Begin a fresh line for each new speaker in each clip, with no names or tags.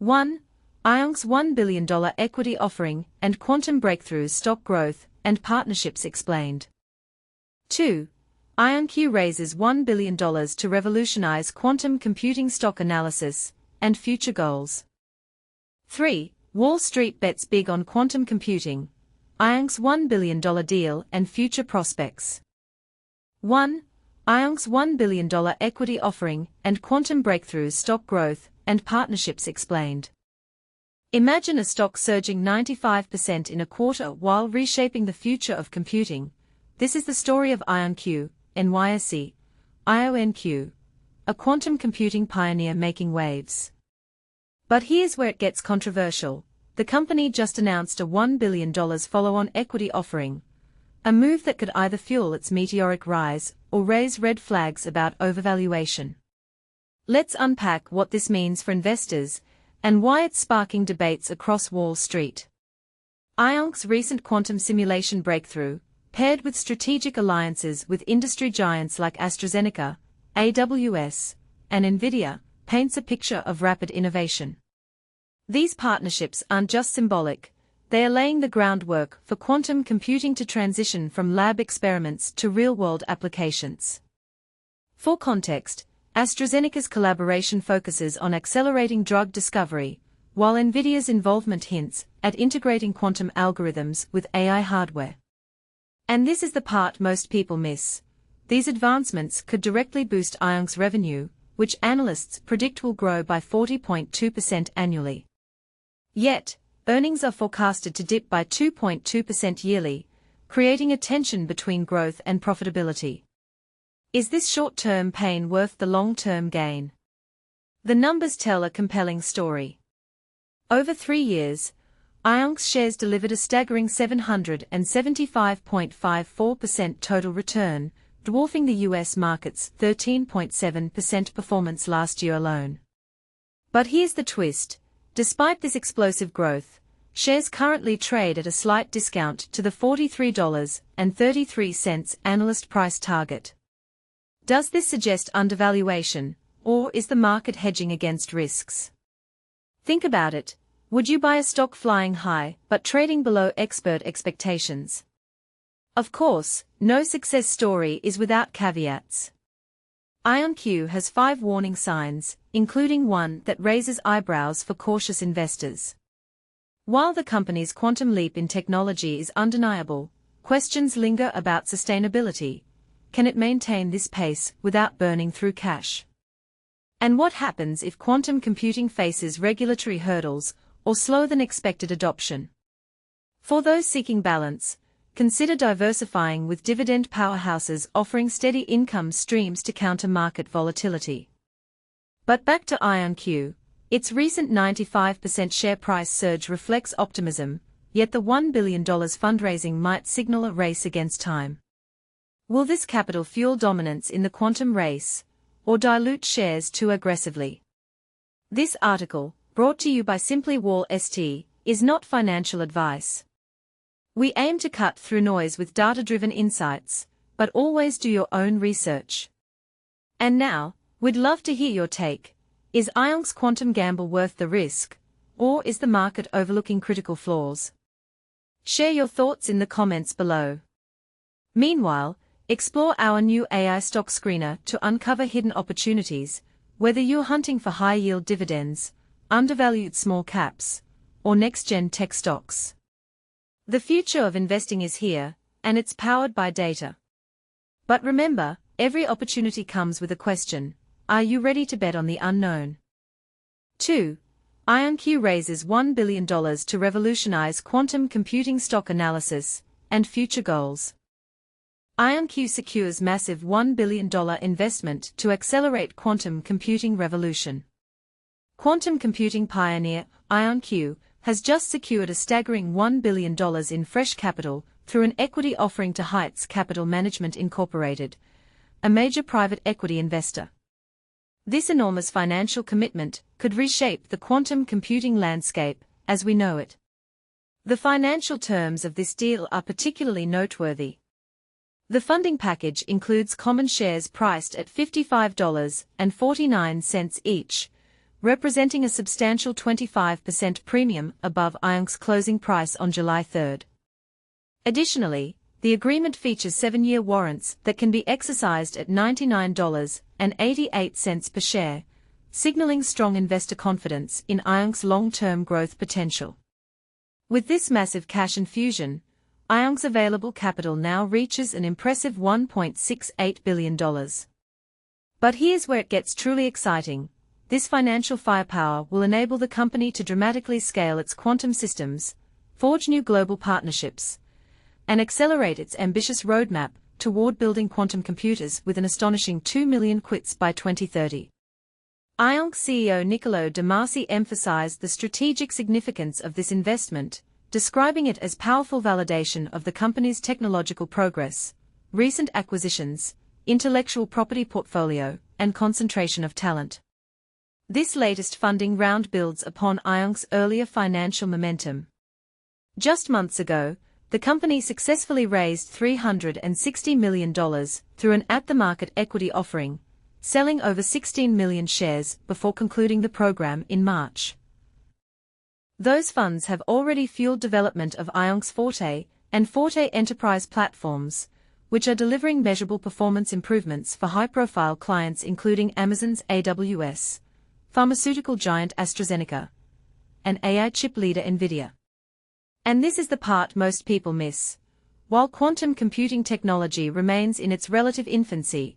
1. IonQ's $1 billion equity offering and quantum breakthroughs, stock growth and partnerships explained. 2. IonQ raises $1 billion to revolutionize quantum computing, stock analysis and future goals. 3. Wall Street bets big on quantum computing, IonQ's $1 billion deal and future prospects. 1. IonQ's $1 billion equity offering and quantum breakthroughs, stock growth and partnerships explained. Imagine a stock surging 95% in a quarter while reshaping the future of computing. This is the story of IonQ, NYSE, IonQ, a quantum computing pioneer making waves. But here's where it gets controversial. The company just announced a $1 billion follow-on equity offering, a move that could either fuel its meteoric rise or raise red flags about overvaluation. Let's unpack what this means for investors and why it's sparking debates across Wall Street. IonQ's recent quantum simulation breakthrough, paired with strategic alliances with industry giants like AstraZeneca, AWS, and NVIDIA, paints a picture of rapid innovation. These partnerships aren't just symbolic, they are laying the groundwork for quantum computing to transition from lab experiments to real-world applications. For context, AstraZeneca's collaboration focuses on accelerating drug discovery, while NVIDIA's involvement hints at integrating quantum algorithms with AI hardware. And this is the part most people miss. These advancements could directly boost IonQ's revenue, which analysts predict will grow by 40.2% annually. Yet, earnings are forecasted to dip by 2.2% yearly, creating a tension between growth and profitability. Is this short-term pain worth the long-term gain? The numbers tell a compelling story. Over 3 years, IonQ's shares delivered a staggering 775.54% total return, dwarfing the US market's 13.7% performance last year alone. But here's the twist. Despite this explosive growth, shares currently trade at a slight discount to the $43.33 analyst price target. Does this suggest undervaluation, or is the market hedging against risks? Think about it. Would you buy a stock flying high but trading below expert expectations? Of course, no success story is without caveats. IonQ has 5 warning signs, including one that raises eyebrows for cautious investors. While the company's quantum leap in technology is undeniable, questions linger about sustainability. Can it maintain this pace without burning through cash? And what happens if quantum computing faces regulatory hurdles or slower than expected adoption? For those seeking balance, consider diversifying with dividend powerhouses offering steady income streams to counter market volatility. But back to IonQ, its recent 95% share price surge reflects optimism, yet the $1 billion fundraising might signal a race against time. Will this capital fuel dominance in the quantum race, or dilute shares too aggressively? This article, brought to you by Simply Wall ST, is not financial advice. We aim to cut through noise with data-driven insights, but always do your own research. And now, we'd love to hear your take. Is IonQ's quantum gamble worth the risk, or is the market overlooking critical flaws? Share your thoughts in the comments below. Meanwhile, explore our new AI stock screener to uncover hidden opportunities, whether you're hunting for high-yield dividends, undervalued small caps, or next-gen tech stocks. The future of investing is here, and it's powered by data. But remember, every opportunity comes with a question. Are you ready to bet on the unknown? 2. IonQ raises $1 billion to revolutionize quantum computing, stock analysis and future goals. IonQ secures massive $1 billion investment to accelerate quantum computing revolution. Quantum computing pioneer, IonQ, has just secured a staggering $1 billion in fresh capital through an equity offering to Heights Capital Management Incorporated, a major private equity investor. This enormous financial commitment could reshape the quantum computing landscape as we know it. The financial terms of this deal are particularly noteworthy. The funding package includes common shares priced at $55.49 each, representing a substantial 25% premium above IonQ's closing price on July 3. Additionally, the agreement features 7-year warrants that can be exercised at $99.88 per share, signaling strong investor confidence in IonQ's long-term growth potential. With this massive cash infusion, IonQ's available capital now reaches an impressive $1.68 billion. But here's where it gets truly exciting. This financial firepower will enable the company to dramatically scale its quantum systems, forge new global partnerships, and accelerate its ambitious roadmap toward building quantum computers with an astonishing 2 million qubits by 2030. IonQ CEO Niccolo de Masi emphasized the strategic significance of this investment, describing it as powerful validation of the company's technological progress, recent acquisitions, intellectual property portfolio, and concentration of talent. This latest funding round builds upon IonQ's earlier financial momentum. Just months ago, the company successfully raised $360 million through an at-the-market equity offering, selling over 16 million shares before concluding the program in March. Those funds have already fueled development of IonQ's Forte and Forte Enterprise platforms, which are delivering measurable performance improvements for high-profile clients including Amazon's AWS, pharmaceutical giant AstraZeneca, and AI chip leader NVIDIA. And this is the part most people miss. While quantum computing technology remains in its relative infancy,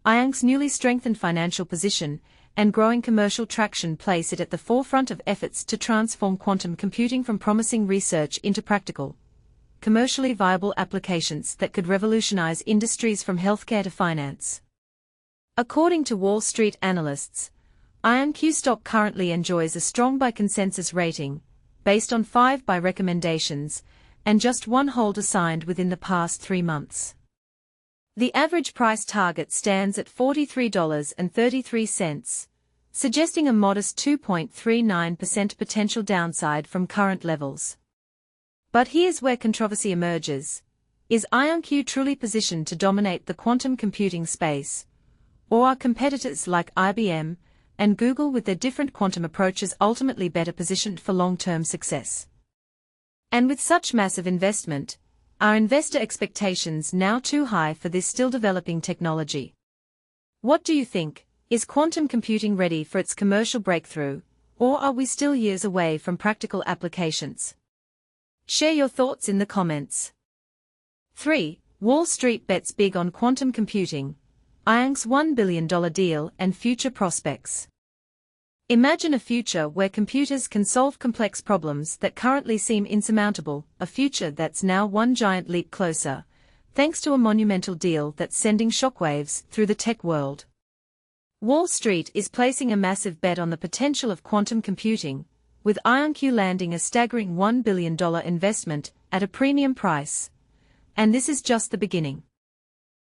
IonQ's newly strengthened financial position and growing commercial traction place it at the forefront of efforts to transform quantum computing from promising research into practical, commercially viable applications that could revolutionize industries from healthcare to finance. According to Wall Street analysts, IonQ stock currently enjoys a strong buy consensus rating, based on 5 buy recommendations, and just one hold assigned within the past 3 months. The average price target stands at $43.33, suggesting a modest 2.39% potential downside from current levels. But here's where controversy emerges. Is IonQ truly positioned to dominate the quantum computing space? Or are competitors like IBM and Google with their different quantum approaches ultimately better positioned for long-term success? And with such massive investment, are investor expectations now too high for this still developing technology? What do you think? Is quantum computing ready for its commercial breakthrough, or are we still years away from practical applications? Share your thoughts in the comments. 3. Wall Street bets big on quantum computing, IonQ's $1 billion deal and future prospects. Imagine a future where computers can solve complex problems that currently seem insurmountable, a future that's now one giant leap closer, thanks to a monumental deal that's sending shockwaves through the tech world. Wall Street is placing a massive bet on the potential of quantum computing, with IonQ landing a staggering $1 billion investment at a premium price. And this is just the beginning.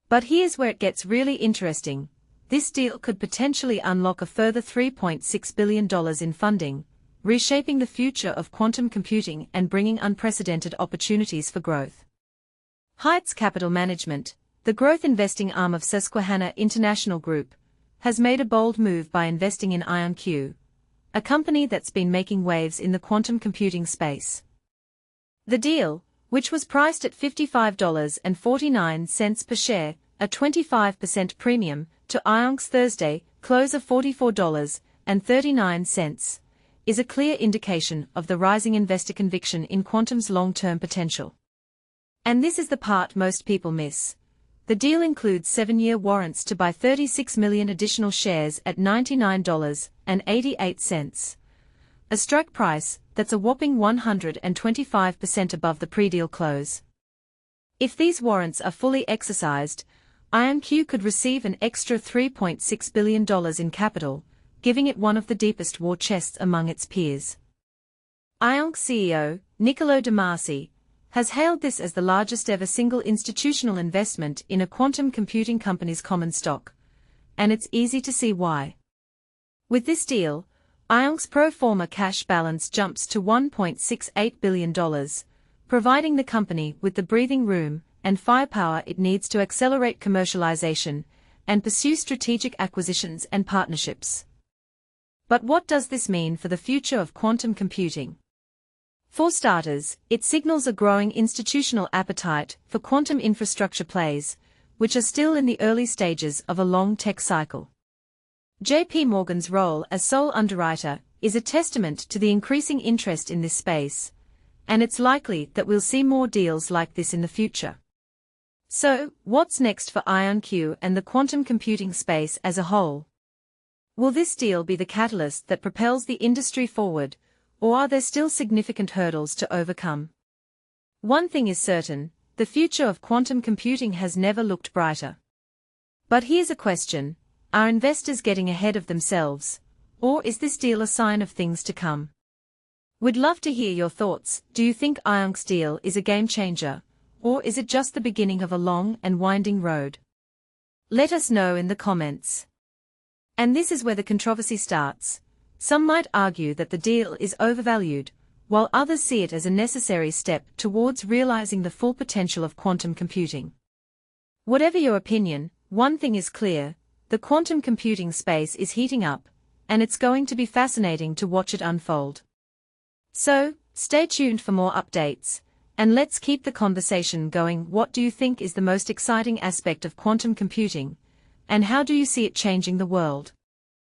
But here's where it gets really interesting. This deal could potentially unlock a further $3.6 billion in funding, reshaping the future of quantum computing and bringing unprecedented opportunities for growth. Heights Capital Management, the growth investing arm of Susquehanna International Group, has made a bold move by investing in IonQ, a company that's been making waves in the quantum computing space. The deal, which was priced at $55.49 per share, a 25% premium to IonQ's Thursday close of $44.39, is a clear indication of the rising investor conviction in quantum's long-term potential. And this is the part most people miss. The deal includes 7-year warrants to buy 36 million additional shares at $99.88, a strike price that's a whopping 125% above the pre-deal close. If these warrants are fully exercised, IonQ could receive an extra $3.6 billion in capital, giving it one of the deepest war chests among its peers. IonQ CEO, Niccolo de Masi, has hailed this as the largest ever single institutional investment in a quantum computing company's common stock, and it's easy to see why. With this deal, IonQ's pro forma cash balance jumps to $1.68 billion, providing the company with the breathing room and firepower it needs to accelerate commercialization and pursue strategic acquisitions and partnerships. But what does this mean for the future of quantum computing? For starters, it signals a growing institutional appetite for quantum infrastructure plays, which are still in the early stages of a long tech cycle. JP Morgan's role as sole underwriter is a testament to the increasing interest in this space, and it's likely that we'll see more deals like this in the future. So, what's next for IonQ and the quantum computing space as a whole? Will this deal be the catalyst that propels the industry forward, or are there still significant hurdles to overcome? One thing is certain, the future of quantum computing has never looked brighter. But here's a question: are investors getting ahead of themselves, or is this deal a sign of things to come? We'd love to hear your thoughts. Do you think IonQ's deal is a game changer, or is it just the beginning of a long and winding road? Let us know in the comments. And this is where the controversy starts. Some might argue that the deal is overvalued, while others see it as a necessary step towards realizing the full potential of quantum computing. Whatever your opinion, one thing is clear: the quantum computing space is heating up, and it's going to be fascinating to watch it unfold. So, stay tuned for more updates, and let's keep the conversation going. What do you think is the most exciting aspect of quantum computing, and how do you see it changing the world?